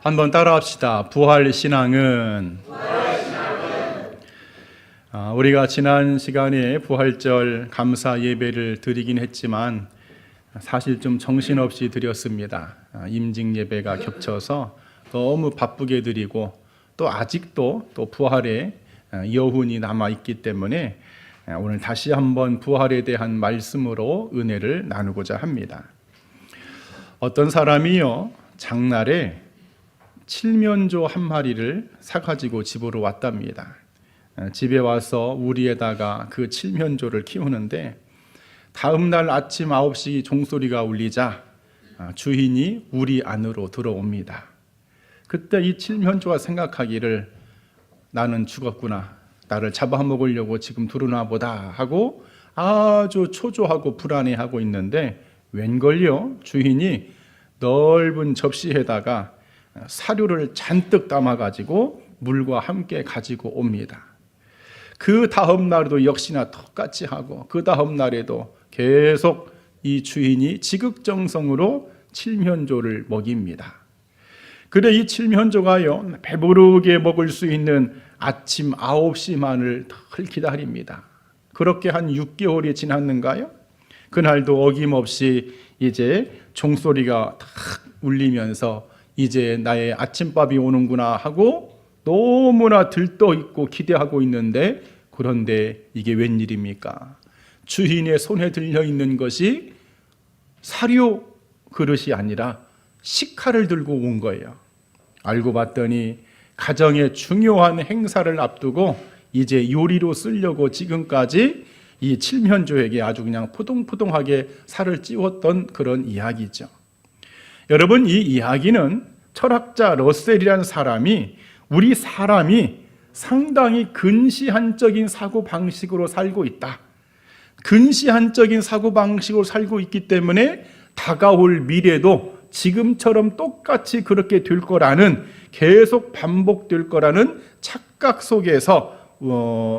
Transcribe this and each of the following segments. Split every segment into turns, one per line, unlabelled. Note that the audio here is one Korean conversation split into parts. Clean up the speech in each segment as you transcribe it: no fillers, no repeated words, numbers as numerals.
한번 따라합시다. 부활신앙은 우리가 지난 시간에 부활절 감사 예배를 드리긴 했지만 사실 좀 정신없이 드렸습니다. 임직 예배가 겹쳐서 너무 바쁘게 드리고 또 아직도 또 부활의 여운이 남아있기 때문에 오늘 다시 한번 부활에 대한 말씀으로 은혜를 나누고자 합니다. 어떤 사람이요, 장날에 칠면조 한 마리를 사가지고 집으로 왔답니다. 집에 와서 우리에다가 그 칠면조를 키우는데 다음 날 아침 9시 종소리가 울리자 주인이 우리 안으로 들어옵니다. 그때 이 칠면조가 생각하기를 나는 죽었구나, 나를 잡아먹으려고 지금 들어오나 보다 하고 아주 초조하고 불안해하고 있는데 웬걸요, 주인이 넓은 접시에다가 사료를 잔뜩 담아가지고 물과 함께 가지고 옵니다. 그 다음 날에도 역시나 똑같이 하고 그 다음 날에도 계속 이 주인이 지극정성으로 칠면조를 먹입니다. 그래 이 칠면조가요, 배부르게 먹을 수 있는 아침 9시만을 늘 기다립니다. 그렇게 한 6개월이 지났는가요? 그날도 어김없이 이제 종소리가 탁 울리면서 이제 나의 아침밥이 오는구나 하고 너무나 들떠있고 기대하고 있는데, 그런데 이게 웬일입니까? 주인의 손에 들려있는 것이 사료 그릇이 아니라 식칼을 들고 온 거예요. 알고 봤더니 가정의 중요한 행사를 앞두고 이제 요리로 쓰려고 지금까지 이 칠면조에게 아주 그냥 포동포동하게 살을 찌웠던 그런 이야기죠. 여러분, 이 이야기는 철학자 러셀이라는 사람이 우리 사람이 상당히 근시안적인 사고방식으로 살고 있다, 근시안적인 사고방식으로 살고 있기 때문에 다가올 미래도 지금처럼 똑같이 그렇게 될 거라는, 계속 반복될 거라는 착각 속에서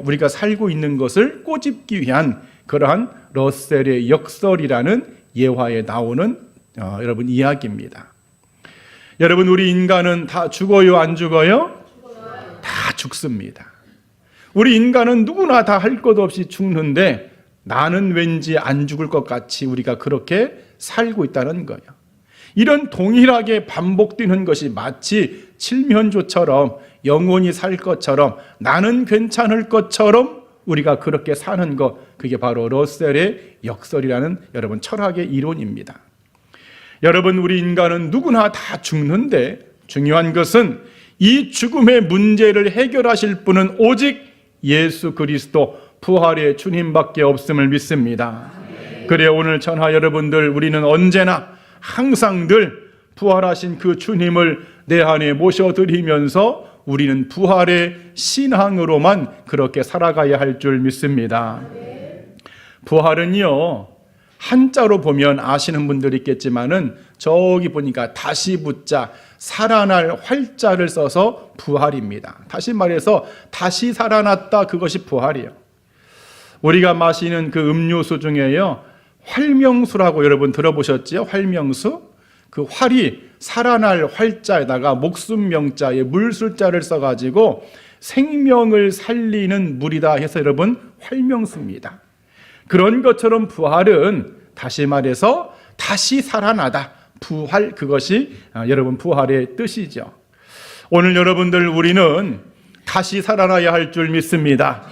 우리가 살고 있는 것을 꼬집기 위한 그러한 러셀의 역설이라는 예화에 나오는 여러분 이야기입니다. 여러분, 우리 인간은 다 죽어요, 안 죽어요? 다 죽습니다. 우리 인간은 누구나 다 할 것 없이 죽는데 나는 왠지 안 죽을 것 같이 우리가 그렇게 살고 있다는 거예요. 이런 동일하게 반복되는 것이 마치 칠면조처럼 영원히 살 것처럼, 나는 괜찮을 것처럼 우리가 그렇게 사는 것, 그게 바로 러셀의 역설이라는 여러분 철학의 이론입니다. 여러분, 우리 인간은 누구나 다 죽는데 중요한 것은 이 죽음의 문제를 해결하실 분은 오직 예수 그리스도 부활의 주님밖에 없음을 믿습니다. 그래 오늘 전하 여러분들, 우리는 언제나 항상 늘 부활하신 그 주님을 내 안에 모셔드리면서 우리는 부활의 신앙으로만 그렇게 살아가야 할 줄 믿습니다. 부활은요, 한자로 보면 아시는 분들이 있겠지만은 저기 보니까 다시 붙자 살아날 활자를 써서 부활입니다. 다시 말해서 다시 살아났다, 그것이 부활이에요. 우리가 마시는 그 음료수 중에요, 활명수라고 여러분 들어보셨지요? 활명수? 그 활이 살아날 활자에다가 목숨 명자에 물술자를 써가지고 생명을 살리는 물이다 해서 여러분 활명수입니다. 그런 것처럼 부활은 다시 말해서 다시 살아나다, 부활, 그것이 여러분 부활의 뜻이죠. 오늘 여러분들, 우리는 다시 살아나야 할 줄 믿습니다.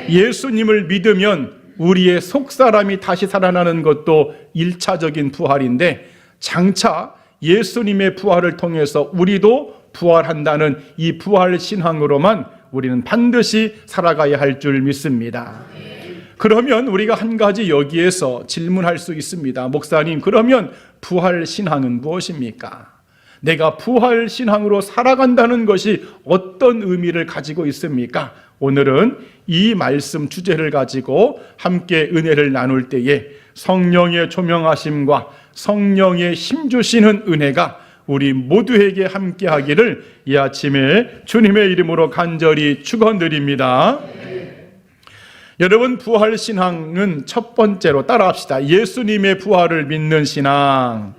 예수님을 믿으면 우리의 속사람이 다시 살아나는 것도 1차적인 부활인데, 장차 예수님의 부활을 통해서 우리도 부활한다는 이 부활 신앙으로만 우리는 반드시 살아가야 할 줄 믿습니다. 그러면 우리가 한 가지 여기에서 질문할 수 있습니다. 목사님, 그러면 부활 신앙은 무엇입니까? 내가 부활 신앙으로 살아간다는 것이 어떤 의미를 가지고 있습니까? 오늘은 이 말씀 주제를 가지고 함께 은혜를 나눌 때에 성령의 조명하심과 성령의 힘주시는 은혜가 우리 모두에게 함께 하기를 이 아침에 주님의 이름으로 간절히 축원드립니다. 여러분, 부활 신앙은 첫 번째로 따라합시다. 예수님의 부활을 믿는 신앙.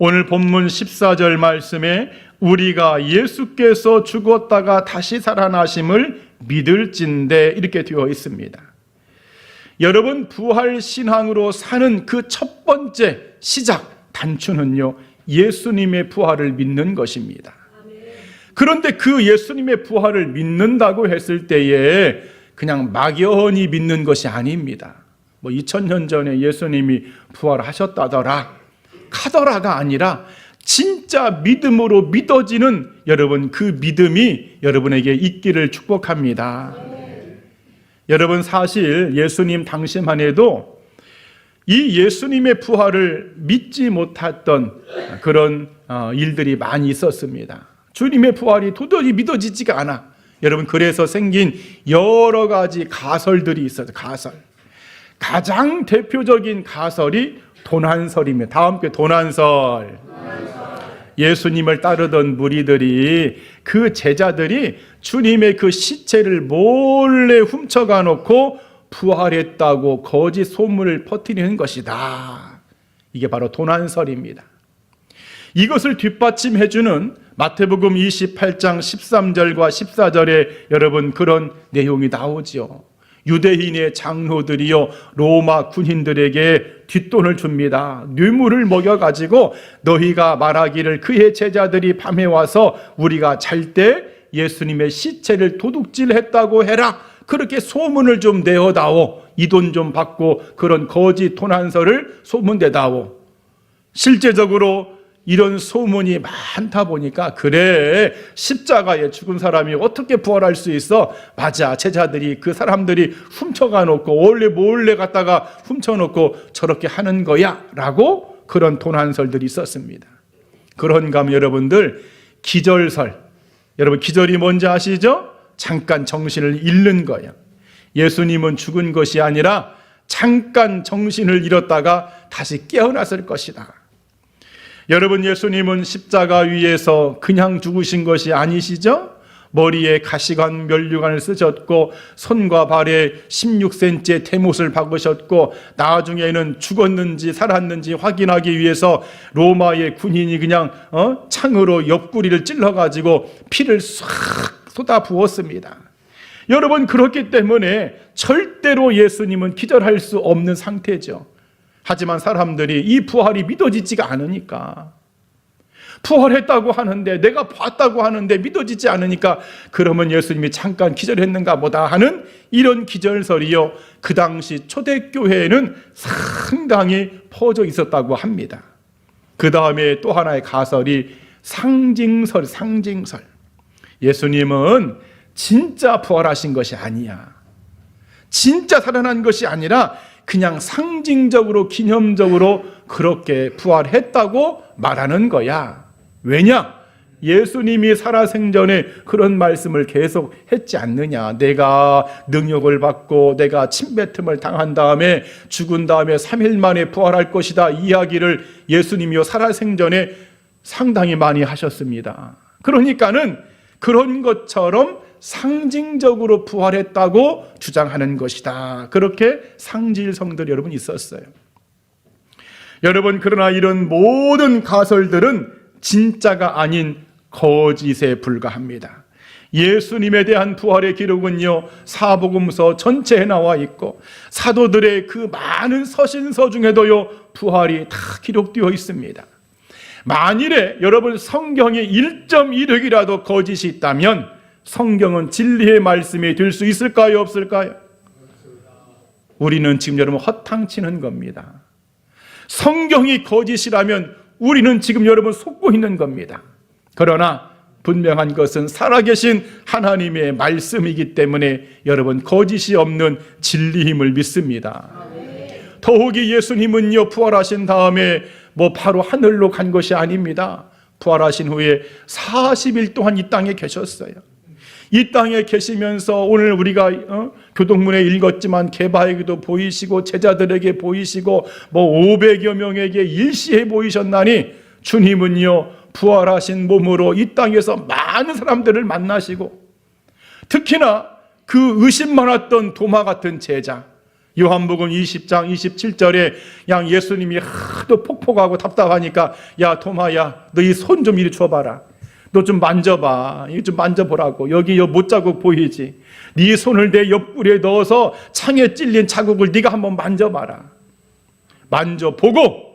오늘 본문 14절 말씀에 우리가 예수께서 죽었다가 다시 살아나심을 믿을진대 이렇게 되어 있습니다. 여러분, 부활 신앙으로 사는 그 첫 번째 시작 단추는요, 예수님의 부활을 믿는 것입니다. 그런데 그 예수님의 부활을 믿는다고 했을 때에 그냥 막연히 믿는 것이 아닙니다. 2000년 전에 예수님이 부활하셨다더라 카더라가 아니라 진짜 믿음으로 믿어지는 여러분, 그 믿음이 여러분에게 있기를 축복합니다. 여러분, 사실 예수님 당시만 해도 이 예수님의 부활을 믿지 못했던 그런 일들이 많이 있었습니다. 주님의 부활이 도저히 믿어지지가 않아. 여러분, 그래서 생긴 여러 가지 가설들이 있어요. 가설. 가장 대표적인 가설이 도난설입니다. 다 함께 도난설. 예수님을 따르던 무리들이, 그 제자들이 주님의 그 시체를 몰래 훔쳐가 놓고 부활했다고 거짓 소문을 퍼뜨리는 것이다. 이게 바로 도난설입니다. 이것을 뒷받침해주는 마태복음 28장 13절과 14절에 여러분 그런 내용이 나오죠. 유대인의 장로들이요 로마 군인들에게 뒷돈을 줍니다. 뇌물을 먹여가지고 너희가 말하기를 그의 제자들이 밤에 와서 우리가 잘 때 예수님의 시체를 도둑질했다고 해라. 그렇게 소문을 좀 내어다오. 이 돈 좀 받고 그런 거짓 도난설을 소문내다오. 실제적으로 이런 소문이 많다 보니까 그래, 십자가에 죽은 사람이 어떻게 부활할 수 있어? 맞아, 제자들이 그 사람들이 훔쳐가 놓고 몰래 갔다가 훔쳐놓고 저렇게 하는 거야 라고 그런 도난설들이 있었습니다. 그런가 하면 여러분들, 기절설, 여러분 기절이 뭔지 아시죠? 잠깐 정신을 잃는 거예요. 예수님은 죽은 것이 아니라 잠깐 정신을 잃었다가 다시 깨어났을 것이다. 여러분, 예수님은 십자가 위에서 그냥 죽으신 것이 아니시죠? 머리에 가시관 면류관을 쓰셨고 손과 발에 16cm의 대못을 박으셨고 나중에는 죽었는지 살았는지 확인하기 위해서 로마의 군인이 그냥 창으로 옆구리를 찔러가지고 피를 싹 쏟아 부었습니다. 여러분, 그렇기 때문에 절대로 예수님은 기절할 수 없는 상태죠. 하지만 사람들이 이 부활이 믿어지지가 않으니까, 부활했다고 하는데, 내가 봤다고 하는데 믿어지지 않으니까 그러면 예수님이 잠깐 기절했는가 보다 하는 이런 기절설이요, 그 당시 초대교회에는 상당히 퍼져 있었다고 합니다. 그 다음에 또 하나의 가설이 상징설. 예수님은 진짜 부활하신 것이 아니야. 진짜 살아난 것이 아니라 그냥 상징적으로 기념적으로 그렇게 부활했다고 말하는 거야. 왜냐? 예수님이 살아생전에 그런 말씀을 계속 했지 않느냐. 내가 능력을 받고 내가 침뱉음을 당한 다음에 죽은 다음에 3일 만에 부활할 것이다, 이야기를 예수님이 살아생전에 상당히 많이 하셨습니다. 그러니까는 그런 것처럼 상징적으로 부활했다고 주장하는 것이다. 그렇게 상질성들이 여러분 있었어요. 여러분, 그러나 이런 모든 가설들은 진짜가 아닌 거짓에 불과합니다. 예수님에 대한 부활의 기록은요, 사복음서 전체에 나와 있고 사도들의 그 많은 서신서 중에도요 부활이 다 기록되어 있습니다. 만일에 여러분 성경에 1.1획이라도 거짓이 있다면 성경은 진리의 말씀이 될 수 있을까요, 없을까요? 우리는 지금 여러분 허탕치는 겁니다. 성경이 거짓이라면 우리는 지금 여러분 속고 있는 겁니다. 그러나 분명한 것은 살아계신 하나님의 말씀이기 때문에 여러분 거짓이 없는 진리임을 믿습니다. 더욱이 예수님은요 부활하신 다음에 바로 하늘로 간 것이 아닙니다. 부활하신 후에 40일 동안 이 땅에 계셨어요. 이 땅에 계시면서 오늘 우리가 교동문에 읽었지만 개바에게도 보이시고 제자들에게 보이시고 500여 명에게 일시에 보이셨나니 주님은요 부활하신 몸으로 이 땅에서 많은 사람들을 만나시고 특히나 그 의심 많았던 도마 같은 제자, 요한복음 20장 27절에 양 예수님이 하도 폭폭하고 답답하니까 야 도마야 너 이 손 좀 이리 줘봐라. 너 좀 만져봐. 이거 좀 만져보라고. 여기 못자국 보이지? 네 손을 내 옆구리에 넣어서 창에 찔린 자국을 네가 한번 만져봐라. 만져보고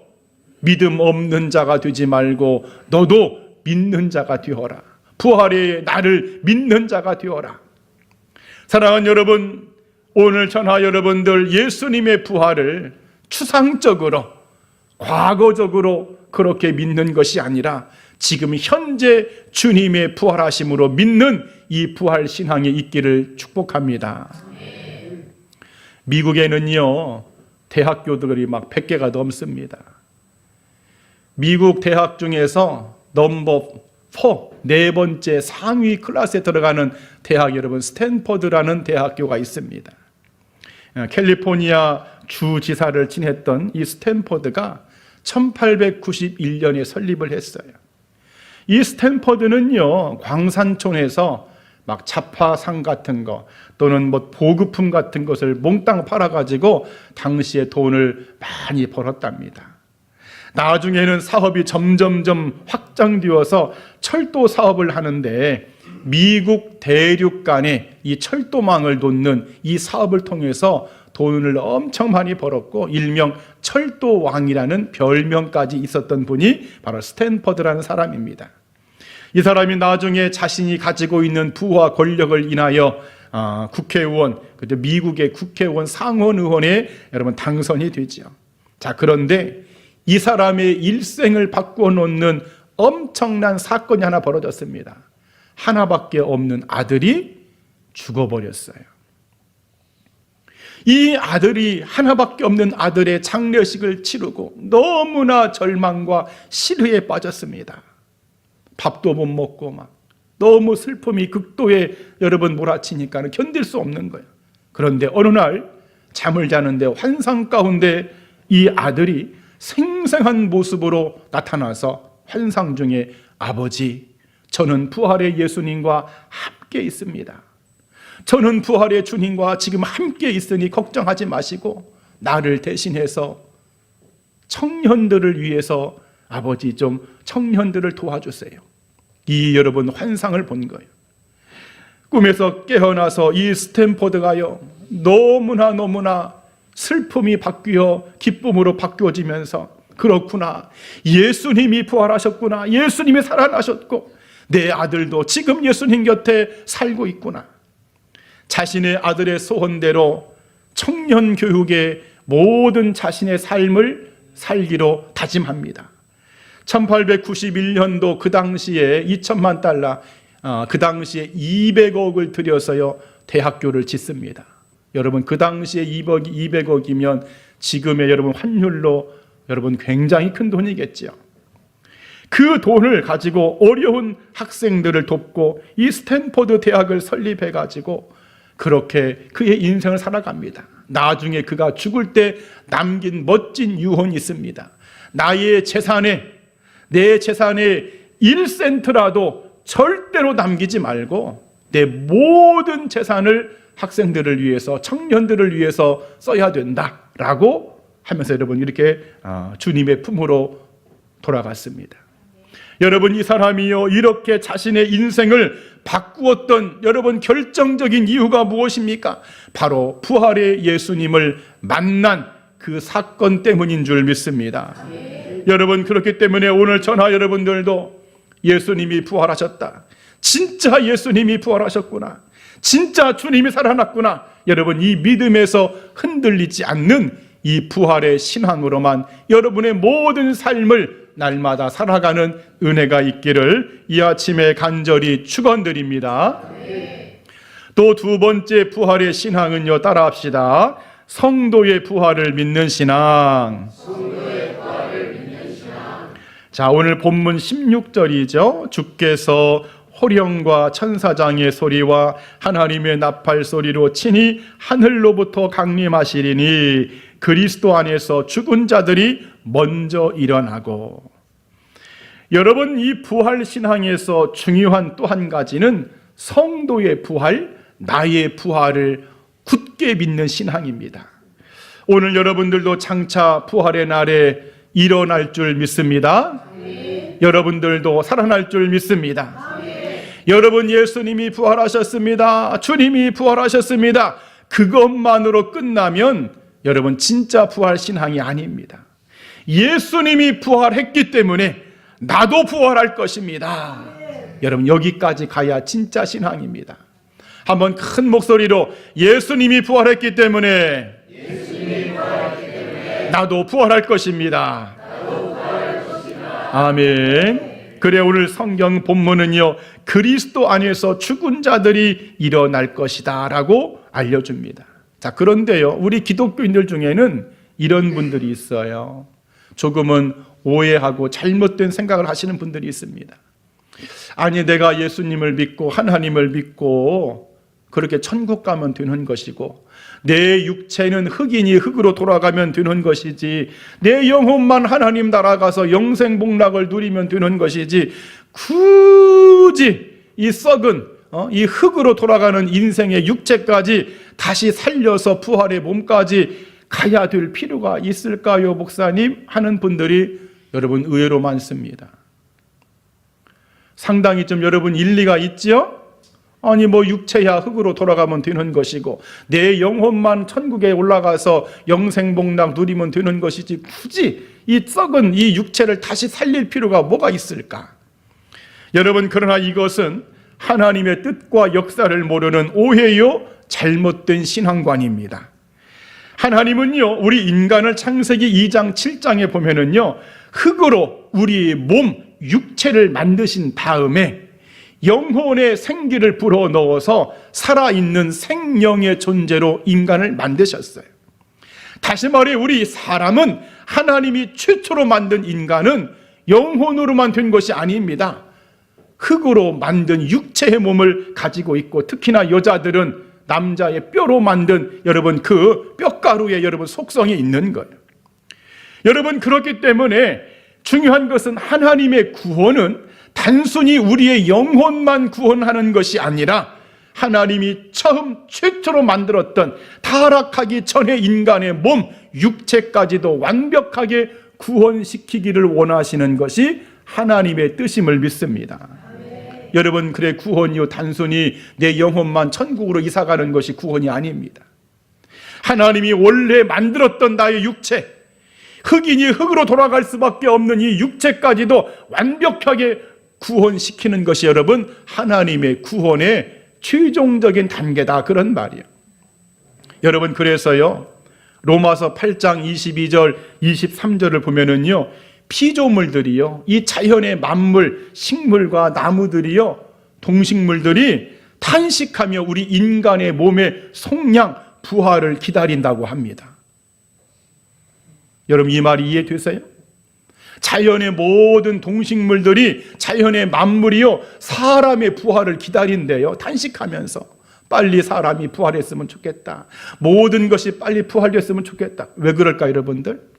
믿음 없는 자가 되지 말고 너도 믿는 자가 되어라. 부활의 나를 믿는 자가 되어라. 사랑하는 여러분, 오늘 저나 여러분들 예수님의 부활을 추상적으로 과거적으로 그렇게 믿는 것이 아니라 지금 현재 주님의 부활하심으로 믿는 이 부활 신앙이 있기를 축복합니다. 미국에는요 대학교들이 막 100개가 넘습니다. 미국 대학 중에서 넘버 4, 네 번째 상위 클래스에 들어가는 대학, 여러분 스탠퍼드라는 대학교가 있습니다. 캘리포니아 주지사를 지냈던 이 스탠퍼드가 1891년에 설립을 했어요. 이 스탠퍼드는요 광산촌에서 막 잡화상 같은 거 또는 뭐 보급품 같은 것을 몽땅 팔아가지고 당시에 돈을 많이 벌었답니다. 나중에는 사업이 점점점 확장되어서 철도 사업을 하는데 미국 대륙 간에 이 철도망을 놓는 이 사업을 통해서 돈을 엄청 많이 벌었고 일명 철도왕이라는 별명까지 있었던 분이 바로 스탠퍼드라는 사람입니다. 이 사람이 나중에 자신이 가지고 있는 부와 권력을 인하여 국회의원, 미국의 국회의원 상원의원에 여러분 당선이 되죠. 자, 그런데 이 사람의 일생을 바꾸어 놓는 엄청난 사건이 하나 벌어졌습니다. 하나밖에 없는 아들이 죽어버렸어요. 이 아들이 하나밖에 없는 아들의 장례식을 치르고 너무나 절망과 실의에 빠졌습니다. 밥도 못 먹고 막 너무 슬픔이 극도에 여러분 몰아치니까 견딜 수 없는 거예요. 그런데 어느 날 잠을 자는데 환상 가운데 이 아들이 생생한 모습으로 나타나서 환상 중에 아버지, 저는 부활의 예수님과 함께 있습니다. 저는 부활의 주님과 지금 함께 있으니 걱정하지 마시고 나를 대신해서 청년들을 위해서 아버지 좀 청년들을 도와주세요. 이 여러분 환상을 본 거예요. 꿈에서 깨어나서 이 스탠퍼드가요 너무나 슬픔이 바뀌어 기쁨으로 바뀌어지면서 그렇구나, 예수님이 부활하셨구나, 예수님이 살아나셨고 내 아들도 지금 예수님 곁에 살고 있구나. 자신의 아들의 소원대로 청년 교육의 모든 자신의 삶을 살기로 다짐합니다. 1891년도 그 당시에 2천만 달러, 그 당시에 200억을 들여서요 대학교를 짓습니다. 여러분 그 당시에 200억이면 지금의 여러분 환율로 여러분 굉장히 큰 돈이겠죠. 그 돈을 가지고 어려운 학생들을 돕고 이 스탠퍼드 대학을 설립해 가지고 그렇게 그의 인생을 살아갑니다. 나중에 그가 죽을 때 남긴 멋진 유언이 있습니다. 나의 재산에, 내 재산의 1센트라도 절대로 남기지 말고 내 모든 재산을 학생들을 위해서, 청년들을 위해서 써야 된다라고 하면서 여러분 이렇게 주님의 품으로 돌아갔습니다. 여러분 이 사람이요 이렇게 자신의 인생을 바꾸었던 여러분 결정적인 이유가 무엇입니까? 바로 부활의 예수님을 만난 그 사건 때문인 줄 믿습니다. 여러분 그렇기 때문에 오늘 저나 여러분들도 예수님이 부활하셨다, 진짜 예수님이 부활하셨구나, 진짜 주님이 살아났구나, 여러분 이 믿음에서 흔들리지 않는 이 부활의 신앙으로만 여러분의 모든 삶을 날마다 살아가는 은혜가 있기를 이 아침에 간절히 축원드립니다. 또 두 번째 부활의 신앙은요, 따라합시다. 성도의 부활을 믿는 신앙. 자, 오늘 본문 16절이죠. 주께서 호령과 천사장의 소리와 하나님의 나팔 소리로 친히 하늘로부터 강림하시리니 그리스도 안에서 죽은 자들이 먼저 일어나고. 여러분 이 부활 신앙에서 중요한 또 한 가지는 성도의 부활, 나의 부활을 굳게 믿는 신앙입니다. 오늘 여러분들도 장차 부활의 날에 일어날 줄 믿습니다. 여러분들도 살아날 줄 믿습니다. 여러분, 예수님이 부활하셨습니다. 주님이 부활하셨습니다. 그것만으로 끝나면 여러분 진짜 부활 신앙이 아닙니다. 예수님이 부활했기 때문에 나도 부활할 것입니다. 여러분, 여기까지 가야 진짜 신앙입니다. 한번 큰 목소리로 예수님이 부활했기 때문에 나도 부활할 것입니다. 아멘. 그래, 오늘 성경 본문은요, 그리스도 안에서 죽은 자들이 일어날 것이다 라고 알려줍니다. 자, 그런데요, 우리 기독교인들 중에는 이런 분들이 있어요. 조금은 오해하고 잘못된 생각을 하시는 분들이 있습니다. 아니, 내가 예수님을 믿고 하나님을 믿고 그렇게 천국 가면 되는 것이고, 내 육체는 흙이니 흙으로 돌아가면 되는 것이지, 내 영혼만 하나님 나라 가서 영생 복락을 누리면 되는 것이지, 굳이 이 썩은 이 흙으로 돌아가는 인생의 육체까지 다시 살려서 부활의 몸까지 가야 될 필요가 있을까요, 목사님? 하는 분들이 여러분 의외로 많습니다. 상당히 좀 여러분 일리가 있죠? 아니, 뭐 육체야 흙으로 돌아가면 되는 것이고 내 영혼만 천국에 올라가서 영생복락 누리면 되는 것이지, 굳이 이 썩은 이 육체를 다시 살릴 필요가 뭐가 있을까? 여러분, 그러나 이것은 하나님의 뜻과 역사를 모르는 오해요, 잘못된 신앙관입니다. 하나님은요, 우리 인간을 창세기 2장 7장에 보면은요, 흙으로 우리 몸 육체를 만드신 다음에 영혼의 생기를 불어넣어서 살아있는 생명의 존재로 인간을 만드셨어요. 다시 말해, 우리 사람은 하나님이 최초로 만든 인간은 영혼으로만 된 것이 아닙니다. 흙으로 만든 육체의 몸을 가지고 있고, 특히나 여자들은 남자의 뼈로 만든 여러분 그 뼈가루에 여러분 속성이 있는 거예요. 여러분, 그렇기 때문에 중요한 것은 하나님의 구원은 단순히 우리의 영혼만 구원하는 것이 아니라 하나님이 처음 최초로 만들었던 타락하기 전에 인간의 몸 육체까지도 완벽하게 구원시키기를 원하시는 것이 하나님의 뜻임을 믿습니다. 여러분, 그래, 구원이요, 단순히 내 영혼만 천국으로 이사가는 것이 구원이 아닙니다. 하나님이 원래 만들었던 나의 육체, 흙이니 흙으로 돌아갈 수밖에 없는 이 육체까지도 완벽하게 구원시키는 것이 여러분 하나님의 구원의 최종적인 단계다, 그런 말이에요. 여러분, 그래서요, 로마서 8장 22절 23절을 보면은요, 피조물들이요, 이 자연의 만물, 식물과 나무들이요, 동식물들이 탄식하며 우리 인간의 몸의 속량, 부활을 기다린다고 합니다. 여러분, 이 말이 이해되세요? 자연의 모든 동식물들이, 자연의 만물이요, 사람의 부활을 기다린대요. 탄식하면서 빨리 사람이 부활했으면 좋겠다, 모든 것이 빨리 부활됐으면 좋겠다. 왜 그럴까, 여러분들?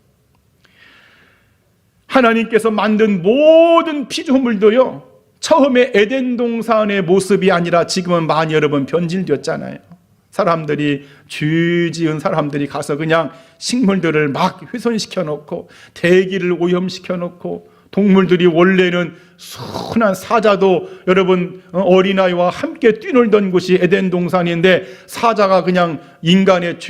하나님께서 만든 모든 피조물도요, 처음에 에덴 동산의 모습이 아니라 지금은 많이 여러분 변질되었잖아요. 사람들이, 죄 지은 사람들이 가서 그냥 식물들을 막 훼손시켜 놓고 대기를 오염시켜 놓고, 동물들이 원래는 순한 사자도 여러분 어린아이와 함께 뛰놀던 곳이 에덴 동산인데, 사자가 그냥 인간의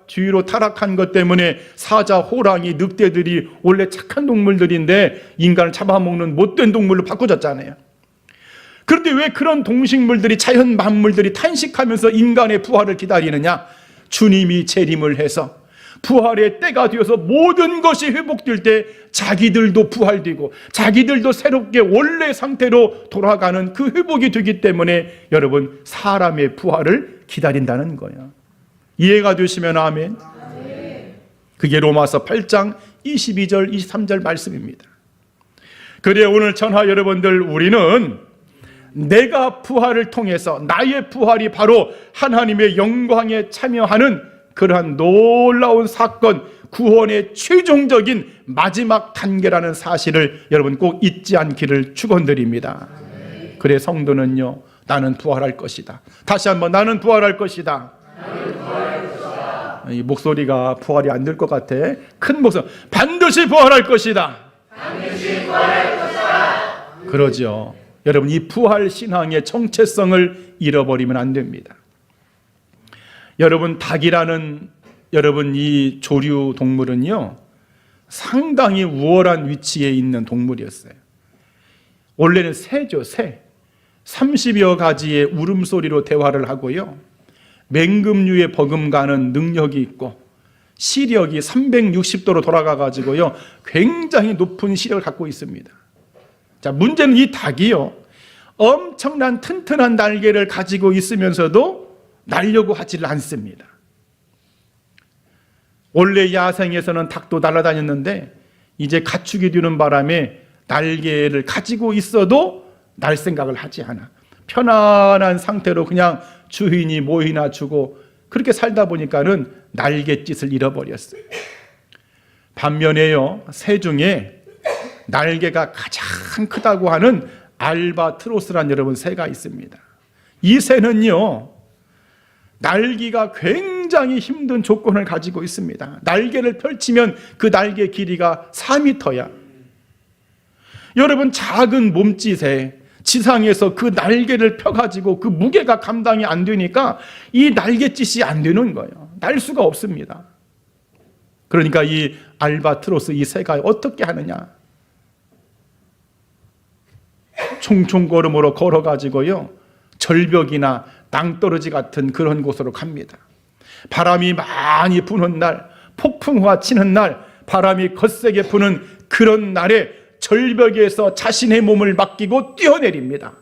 주의로 타락한 것 때문에 사자, 호랑이, 늑대들이 원래 착한 동물들인데 인간을 잡아먹는 못된 동물로 바꿔졌잖아요. 그런데 왜 그런 동식물들이, 자연 만물들이 탄식하면서 인간의 부활을 기다리느냐? 주님이 재림을 해서 부활의 때가 되어서 모든 것이 회복될 때 자기들도 부활되고 자기들도 새롭게 원래 상태로 돌아가는 그 회복이 되기 때문에 여러분 사람의 부활을 기다린다는 거예요. 이해가 되시면 아멘. 그게 로마서 8장 22절 23절 말씀입니다. 그래, 오늘 전하 여러분들, 우리는 내가 부활을 통해서, 나의 부활이 바로 하나님의 영광에 참여하는 그러한 놀라운 사건, 구원의 최종적인 마지막 단계라는 사실을 여러분 꼭 잊지 않기를 축원드립니다. 그래, 성도는요, 나는 부활할 것이다. 다시 한번, 나는 부활할 것이다. 이 목소리가 부활이 안 될 것 같아. 큰 목소리. 반드시 부활할 것이다. 반드시 부활할 것이다. 그러죠. 여러분, 이 부활 신앙의 정체성을 잃어버리면 안 됩니다. 여러분, 닭이라는 여러분 이 조류 동물은요, 상당히 우월한 위치에 있는 동물이었어요. 원래는 새죠, 새. 30여 가지의 울음소리로 대화를 하고요, 맹금류에 버금가는 능력이 있고 시력이 360도로 돌아가 가지고요 굉장히 높은 시력을 갖고 있습니다. 자, 문제는 이 닭이요, 엄청난 튼튼한 날개를 가지고 있으면서도 날려고 하지를 않습니다. 원래 야생에서는 닭도 날아다녔는데 이제 가축이 되는 바람에 날개를 가지고 있어도 날 생각을 하지 않아. 편안한 상태로 그냥 주인이 뭐이나 주고 그렇게 살다 보니까는 날갯짓을 잃어버렸어요. 반면에요, 새 중에 날개가 가장 크다고 하는 알바트로스란 여러분 새가 있습니다. 이 새는요, 날기가 굉장히 힘든 조건을 가지고 있습니다. 날개를 펼치면 그 날개 길이가 4m야. 여러분, 작은 몸짓에 지상에서 그 날개를 펴가지고 그 무게가 감당이 안 되니까 이 날갯짓이 안 되는 거예요. 날 수가 없습니다. 그러니까 이 알바트로스 이 새가 어떻게 하느냐, 총총걸음으로 걸어가지고요 절벽이나 낭떠러지 같은 그런 곳으로 갑니다. 바람이 많이 부는 날, 폭풍우가 치는 날, 바람이 거세게 부는 그런 날에 절벽에서 자신의 몸을 맡기고 뛰어내립니다.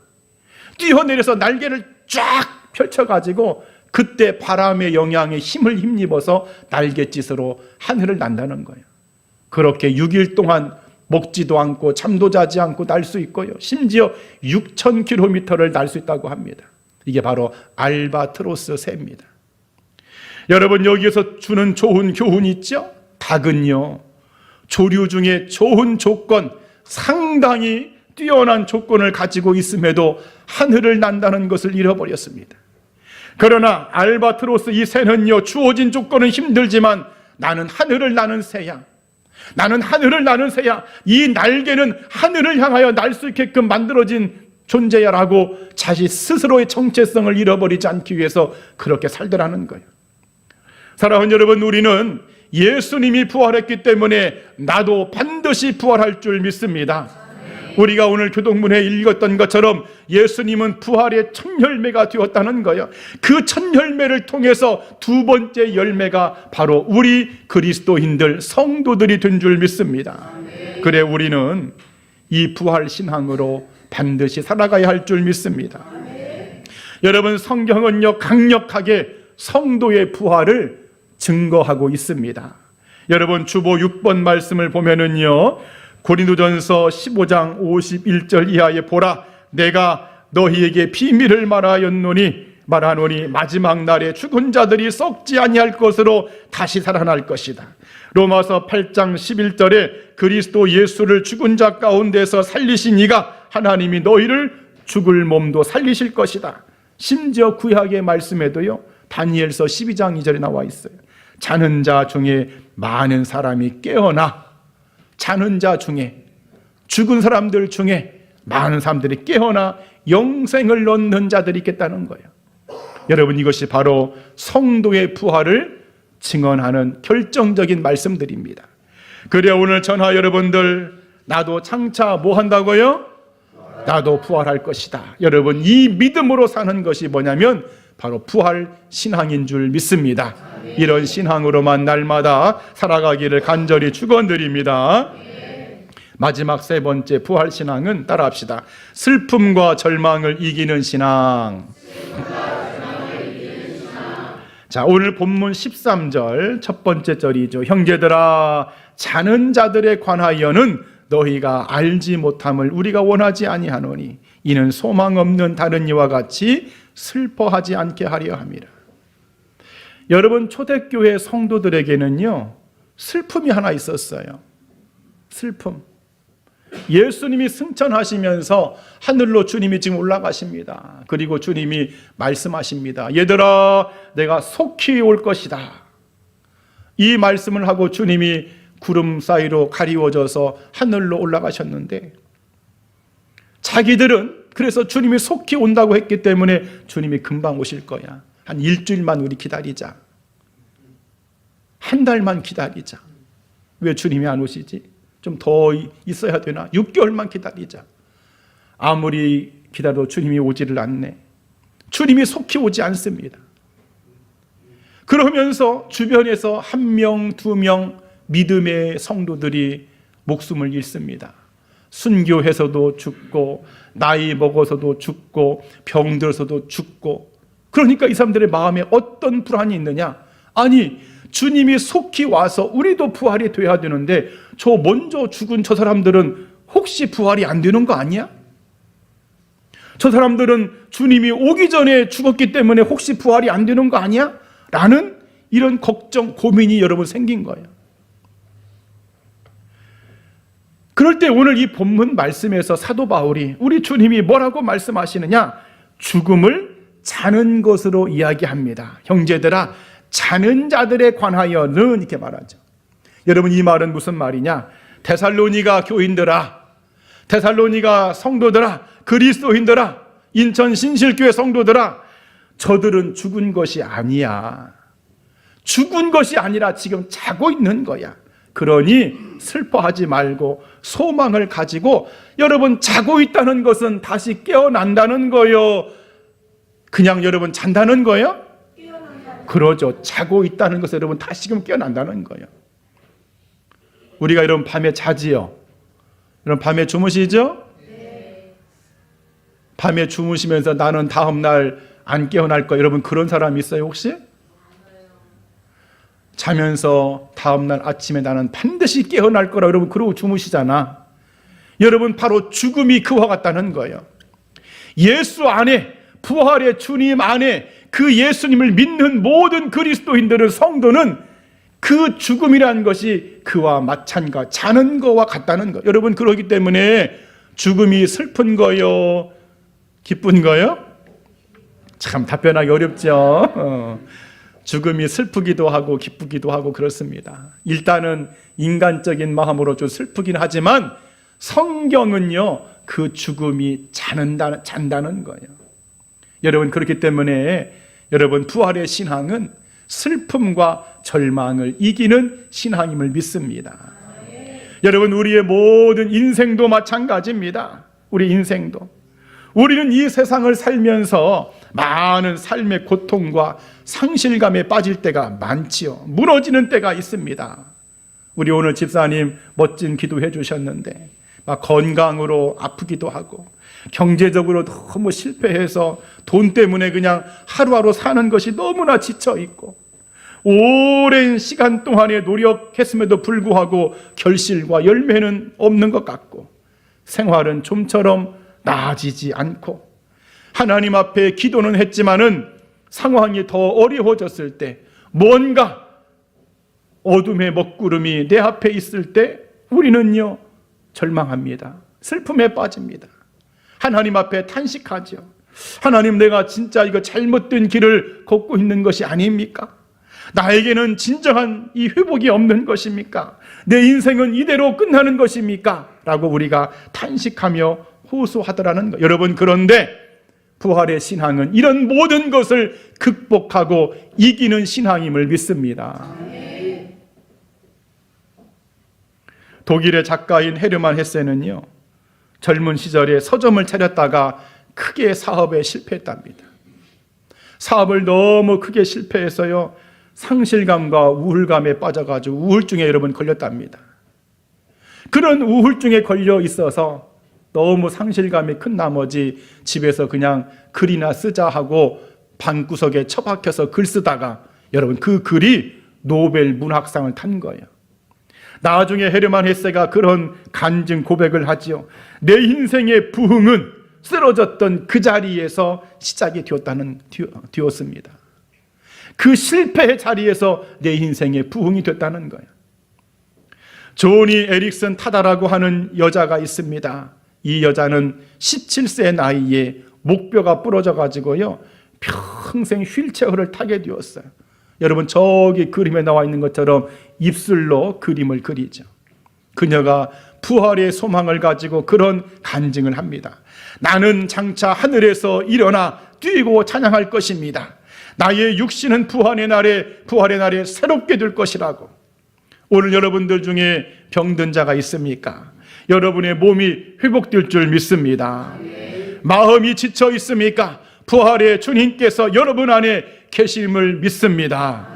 뛰어내려서 날개를 쫙 펼쳐가지고 그때 바람의 영향에 힘을 힘입어서 날갯짓으로 하늘을 난다는 거예요. 그렇게 6일 동안 먹지도 않고 잠도 자지 않고 날 수 있고요, 심지어 6,000km를 날 수 있다고 합니다. 이게 바로 알바트로스 새입니다. 여러분, 여기에서 주는 좋은 교훈이 있죠? 닭은요, 조류 중에 좋은 조건, 상당히 뛰어난 조건을 가지고 있음에도 하늘을 난다는 것을 잃어버렸습니다. 그러나 알바트로스 이 새는요, 주어진 조건은 힘들지만 나는 하늘을 나는 새야. 나는 하늘을 나는 새야. 이 날개는 하늘을 향하여 날 수 있게끔 만들어진 존재야라고 자신 스스로의 정체성을 잃어버리지 않기 위해서 그렇게 살더라는 거예요. 사랑하는 여러분, 우리는 예수님이 부활했기 때문에 나도 반드시 부활할 줄 믿습니다. 우리가 오늘 교동문에 읽었던 것처럼 예수님은 부활의 첫 열매가 되었다는 거예요. 그 첫 열매를 통해서 두 번째 열매가 바로 우리 그리스도인들 성도들이 된 줄 믿습니다. 그래, 우리는 이 부활 신앙으로 반드시 살아가야 할 줄 믿습니다. 여러분, 성경은요 강력하게 성도의 부활을 증거하고 있습니다. 여러분, 주보 6번 말씀을 보면은요, 고린도전서 15장 51절 이하에 보라, 내가 너희에게 비밀을 말하노니 마지막 날에 죽은 자들이 썩지 아니할 것으로 다시 살아날 것이다. 로마서 8장 11절에 그리스도 예수를 죽은 자 가운데서 살리신 이가 하나님이 너희를 죽을 몸도 살리실 것이다. 심지어 구약의 말씀에도요, 다니엘서 12장 2절에 나와 있어요. 자는 자 중에 많은 사람이 깨어나, 자는 자 중에, 죽은 사람들 중에 많은 사람들이 깨어나 영생을 얻는 자들이 있겠다는 거예요. 여러분, 이것이 바로 성도의 부활을 증언하는 결정적인 말씀들입니다. 그래, 오늘 전하 여러분들, 나도 장차 뭐 한다고요? 나도 부활할 것이다. 여러분, 이 믿음으로 사는 것이 뭐냐면 바로 부활 신앙인 줄 믿습니다. 이런 신앙으로만 날마다 살아가기를 간절히 축원드립니다. 마지막 세 번째 부활 신앙은 따라합시다. 슬픔과 절망을 이기는 신앙. 자, 오늘 본문 13절 첫 번째 절이죠. 형제들아, 자는 자들에 관하여는 너희가 알지 못함을 우리가 원하지 아니하노니 이는 소망 없는 다른 이와 같이 슬퍼하지 않게 하려 함이라. 여러분, 초대교회 성도들에게는요 슬픔이 하나 있었어요. 슬픔. 예수님이 승천하시면서 하늘로 주님이 지금 올라가십니다. 그리고 주님이 말씀하십니다. 얘들아, 내가 속히 올 것이다. 이 말씀을 하고 주님이 구름 사이로 가리워져서 하늘로 올라가셨는데, 자기들은 그래서 주님이 속히 온다고 했기 때문에 주님이 금방 오실 거야, 한 일주일만 우리 기다리자, 한 달만 기다리자. 왜 주님이 안 오시지? 좀 더 있어야 되나? 6개월만 기다리자. 아무리 기다려도 주님이 오지를 않네. 주님이 속히 오지 않습니다. 그러면서 주변에서 1명, 2명 믿음의 성도들이 목숨을 잃습니다. 순교해서도 죽고, 나이 먹어서도 죽고, 병들어서도 죽고. 그러니까 이 사람들의 마음에 어떤 불안이 있느냐? 아니, 주님이 속히 와서 우리도 부활이 돼야 되는데 저 먼저 죽은 저 사람들은 혹시 부활이 안 되는 거 아니야? 저 사람들은 주님이 오기 전에 죽었기 때문에 혹시 부활이 안 되는 거 아니야? 라는 이런 걱정, 고민이 여러분 생긴 거예요. 그럴 때 오늘 이 본문 말씀에서 사도 바울이 우리 주님이 뭐라고 말씀하시느냐? 죽음을 자는 것으로 이야기합니다. 형제들아, 자는 자들에 관하여는, 이렇게 말하죠. 여러분, 이 말은 무슨 말이냐? 데살로니가 교인들아, 데살로니가 성도들아, 그리스도인들아, 인천 신실교회 성도들아, 저들은 죽은 것이 아니야. 죽은 것이 아니라 지금 자고 있는 거야. 그러니 슬퍼하지 말고 소망을 가지고, 여러분, 자고 있다는 것은 다시 깨어난다는 거요? 그냥 여러분 잔다는 거예요? 그러죠. 자고 있다는 것은 여러분 다시금 깨어난다는 거예요. 우리가 여러분 밤에 자지요? 여러분 밤에 주무시죠? 네. 밤에 주무시면서 나는 다음날 안 깨어날 거야, 여러분 그런 사람 있어요 혹시? 자면서 다음날 아침에 나는 반드시 깨어날 거라 여러분 그러고 주무시잖아. 여러분 바로 죽음이 그와 같다는 거예요. 예수 안에, 부활의 주님 안에 그 예수님을 믿는 모든 그리스도인들은, 성도는 그 죽음이라는 것이 그와 마찬가지, 자는 거와 같다는 거. 여러분 그러기 때문에 죽음이 슬픈 거요, 기쁜 거요? 참 답변하기 어렵죠. 죽음이 슬프기도 하고 기쁘기도 하고 그렇습니다. 일단은 인간적인 마음으로 좀 슬프긴 하지만 성경은요 그 죽음이 잔다는 거예요. 여러분 그렇기 때문에 여러분 부활의 신앙은 슬픔과 절망을 이기는 신앙임을 믿습니다. 여러분 우리의 모든 인생도 마찬가지입니다. 우리 인생도, 우리는 이 세상을 살면서 많은 삶의 고통과 상실감에 빠질 때가 많지요. 무너지는 때가 있습니다. 우리 오늘 집사님 멋진 기도해 주셨는데 막 건강으로 아프기도 하고 경제적으로 너무 실패해서 돈 때문에 그냥 하루하루 사는 것이 너무나 지쳐 있고, 오랜 시간 동안에 노력했음에도 불구하고 결실과 열매는 없는 것 같고, 생활은 좀처럼 나아지지 않고, 하나님 앞에 기도는 했지만은 상황이 더 어려워졌을 때, 뭔가 어둠의 먹구름이 내 앞에 있을 때 우리는요 절망합니다. 슬픔에 빠집니다. 하나님 앞에 탄식하죠. 하나님, 내가 진짜 이거 잘못된 길을 걷고 있는 것이 아닙니까? 나에게는 진정한 이 회복이 없는 것입니까? 내 인생은 이대로 끝나는 것입니까? 라고 우리가 탄식하며 호소하더라는 거. 여러분 그런데 부활의 신앙은 이런 모든 것을 극복하고 이기는 신앙임을 믿습니다. 독일의 작가인 헤르만 헤세는요 젊은 시절에 서점을 차렸다가 크게 사업에 실패했답니다. 사업을 너무 크게 실패해서요 상실감과 우울감에 빠져가지고 우울증에 여러분 걸렸답니다. 그런 우울증에 걸려 있어서 너무 상실감이 큰 나머지 집에서 그냥 글이나 쓰자 하고 방구석에 처박혀서 글 쓰다가 여러분 그 글이 노벨 문학상을 탄 거예요. 나중에 헤르만 헤세가 그런 간증 고백을 하지요. 내 인생의 부흥은 쓰러졌던 그 자리에서 시작이 되었습니다. 그 실패의 자리에서 내 인생의 부흥이 됐다는 거예요. 조니 에릭슨 타다라고 하는 여자가 있습니다. 이 여자는 17세 나이에 목뼈가 부러져 가지고요 평생 휠체어를 타게 되었어요. 여러분 저기 그림에 나와 있는 것처럼 입술로 그림을 그리죠. 그녀가 부활의 소망을 가지고 그런 간증을 합니다. 나는 장차 하늘에서 일어나 뛰고 찬양할 것입니다. 나의 육신은 부활의 날에 새롭게 될 것이라고. 오늘 여러분들 중에 병든 자가 있습니까? 여러분의 몸이 회복될 줄 믿습니다. 마음이 지쳐 있습니까? 부활의 주님께서 여러분 안에 계심을 믿습니다.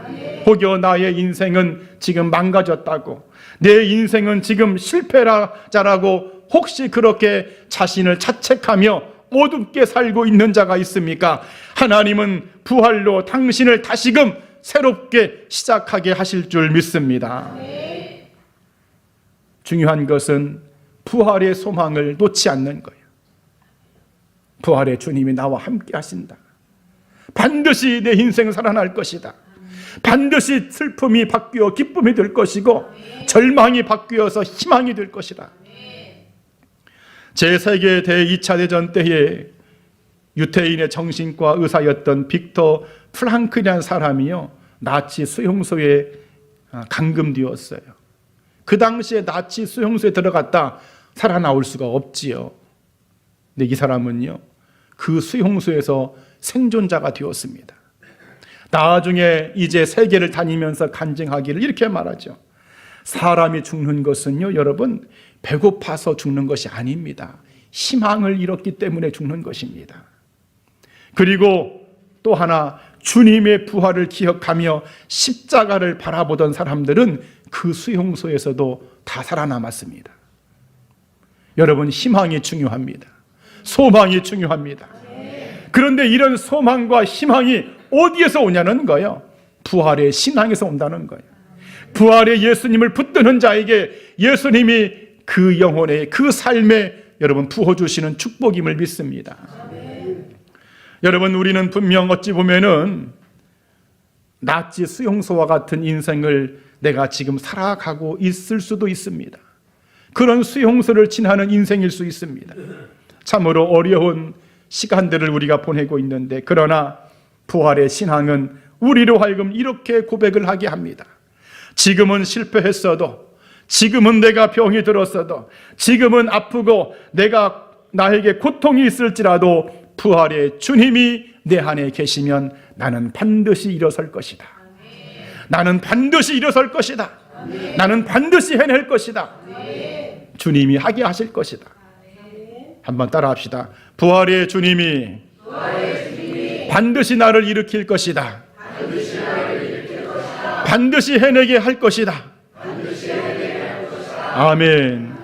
혹여 나의 인생은 지금 망가졌다고, 내 인생은 지금 실패자라고 혹시 그렇게 자신을 자책하며 어둡게 살고 있는 자가 있습니까? 하나님은 부활로 당신을 다시금 새롭게 시작하게 하실 줄 믿습니다. 중요한 것은 부활의 소망을 놓지 않는 거예요. 부활의 주님이 나와 함께 하신다. 반드시 내 인생 살아날 것이다. 반드시 슬픔이 바뀌어 기쁨이 될 것이고 절망이 바뀌어서 희망이 될 것이다. 제2차 대전 때에 유태인의 정신과 의사였던 빅터 프랑클이라는 사람이요, 나치 수용소에 감금되었어요. 그 당시에 나치 수용소에 들어갔다 살아나올 수가 없지요. 근데 이 사람은요, 그 수용소에서 생존자가 되었습니다. 나중에 이제 세계를 다니면서 간증하기를 이렇게 말하죠. 사람이 죽는 것은요, 여러분, 배고파서 죽는 것이 아닙니다. 희망을 잃었기 때문에 죽는 것입니다. 그리고 또 하나, 주님의 부활을 기억하며 십자가를 바라보던 사람들은 그 수용소에서도 다 살아남았습니다. 여러분, 희망이 중요합니다. 소망이 중요합니다. 그런데 이런 소망과 희망이 어디에서 오냐는 거예요. 부활의 신앙에서 온다는 거예요. 부활의 예수님을 붙드는 자에게 예수님이 그 영혼의 그 삶에 여러분 부어주시는 축복임을 믿습니다. 여러분, 우리는 분명 어찌 보면은 나치 수용소와 같은 인생을 내가 지금 살아가고 있을 수도 있습니다. 그런 수용소를 지나는 인생일 수 있습니다. 참으로 어려운 시간들을 우리가 보내고 있는데, 그러나 부활의 신앙은 우리로 하여금 이렇게 고백을 하게 합니다. 지금은 실패했어도, 지금은 내가 병이 들었어도, 지금은 아프고 나에게 고통이 있을지라도 부활의 주님이 내 안에 계시면 나는 반드시 일어설 것이다. 나는 반드시 일어설 것이다. 나는 반드시 해낼 것이다. 주님이 하게 하실 것이다. 한번 따라 합시다. 부활의 주님이 반드시 나를 일으킬 것이다. 반드시 해내게 할 것이다. 아멘.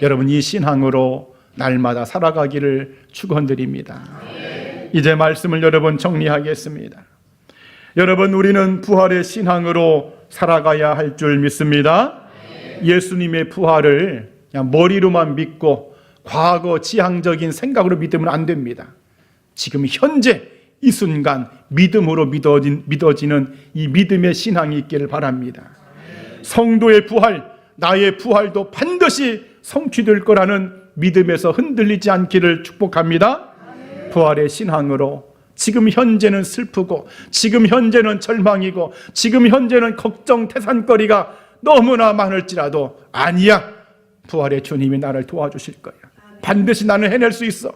여러분, 이 신앙으로 날마다 살아가기를 축원드립니다. 이제 말씀을 여러분 정리하겠습니다. 여러분, 우리는 부활의 신앙으로 살아가야 할 줄 믿습니다. 예수님의 부활을 그냥 머리로만 믿고 과거 지향적인 생각으로 믿으면 안 됩니다. 지금 현재 이 순간 믿음으로 믿어지는 이 믿음의 신앙이 있기를 바랍니다. 성도의 부활, 나의 부활도 반드시 성취될 거라는 믿음에서 흔들리지 않기를 축복합니다. 부활의 신앙으로 지금 현재는 슬프고, 지금 현재는 절망이고, 지금 현재는 걱정 태산거리가 너무나 많을지라도 아니야, 부활의 주님이 나를 도와주실 거야. 반드시 나는 해낼 수 있어.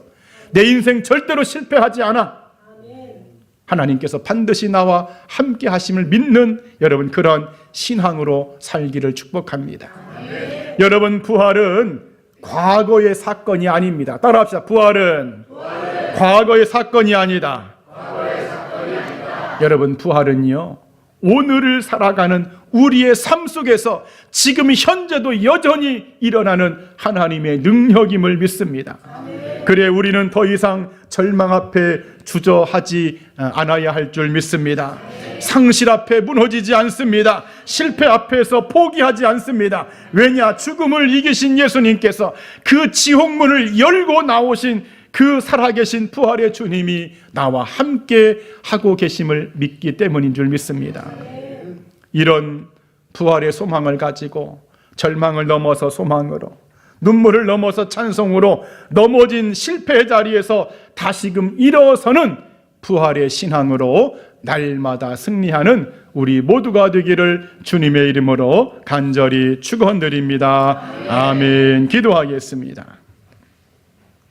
내 인생 절대로 실패하지 않아. 하나님께서 반드시 나와 함께 하심을 믿는 여러분, 그런 신앙으로 살기를 축복합니다. 여러분, 부활은 과거의 사건이 아닙니다. 따라합시다. 부활은 과거의 사건이 아니다. 여러분, 부활은요, 오늘을 살아가는 우리의 삶 속에서 지금 현재도 여전히 일어나는 하나님의 능력임을 믿습니다. 그래, 우리는 더 이상 절망 앞에 주저하지 않아야 할 줄 믿습니다. 상실 앞에 무너지지 않습니다. 실패 앞에서 포기하지 않습니다. 왜냐? 죽음을 이기신 예수님께서 그 지옥문을 열고 나오신 그 살아계신 부활의 주님이 나와 함께 하고 계심을 믿기 때문인 줄 믿습니다. 이런 부활의 소망을 가지고 절망을 넘어서 소망으로, 눈물을 넘어서 찬송으로 넘어진 실패의 자리에서 다시금 일어서는 부활의 신앙으로 날마다 승리하는 우리 모두가 되기를 주님의 이름으로 간절히 축원드립니다. 아멘. 기도하겠습니다.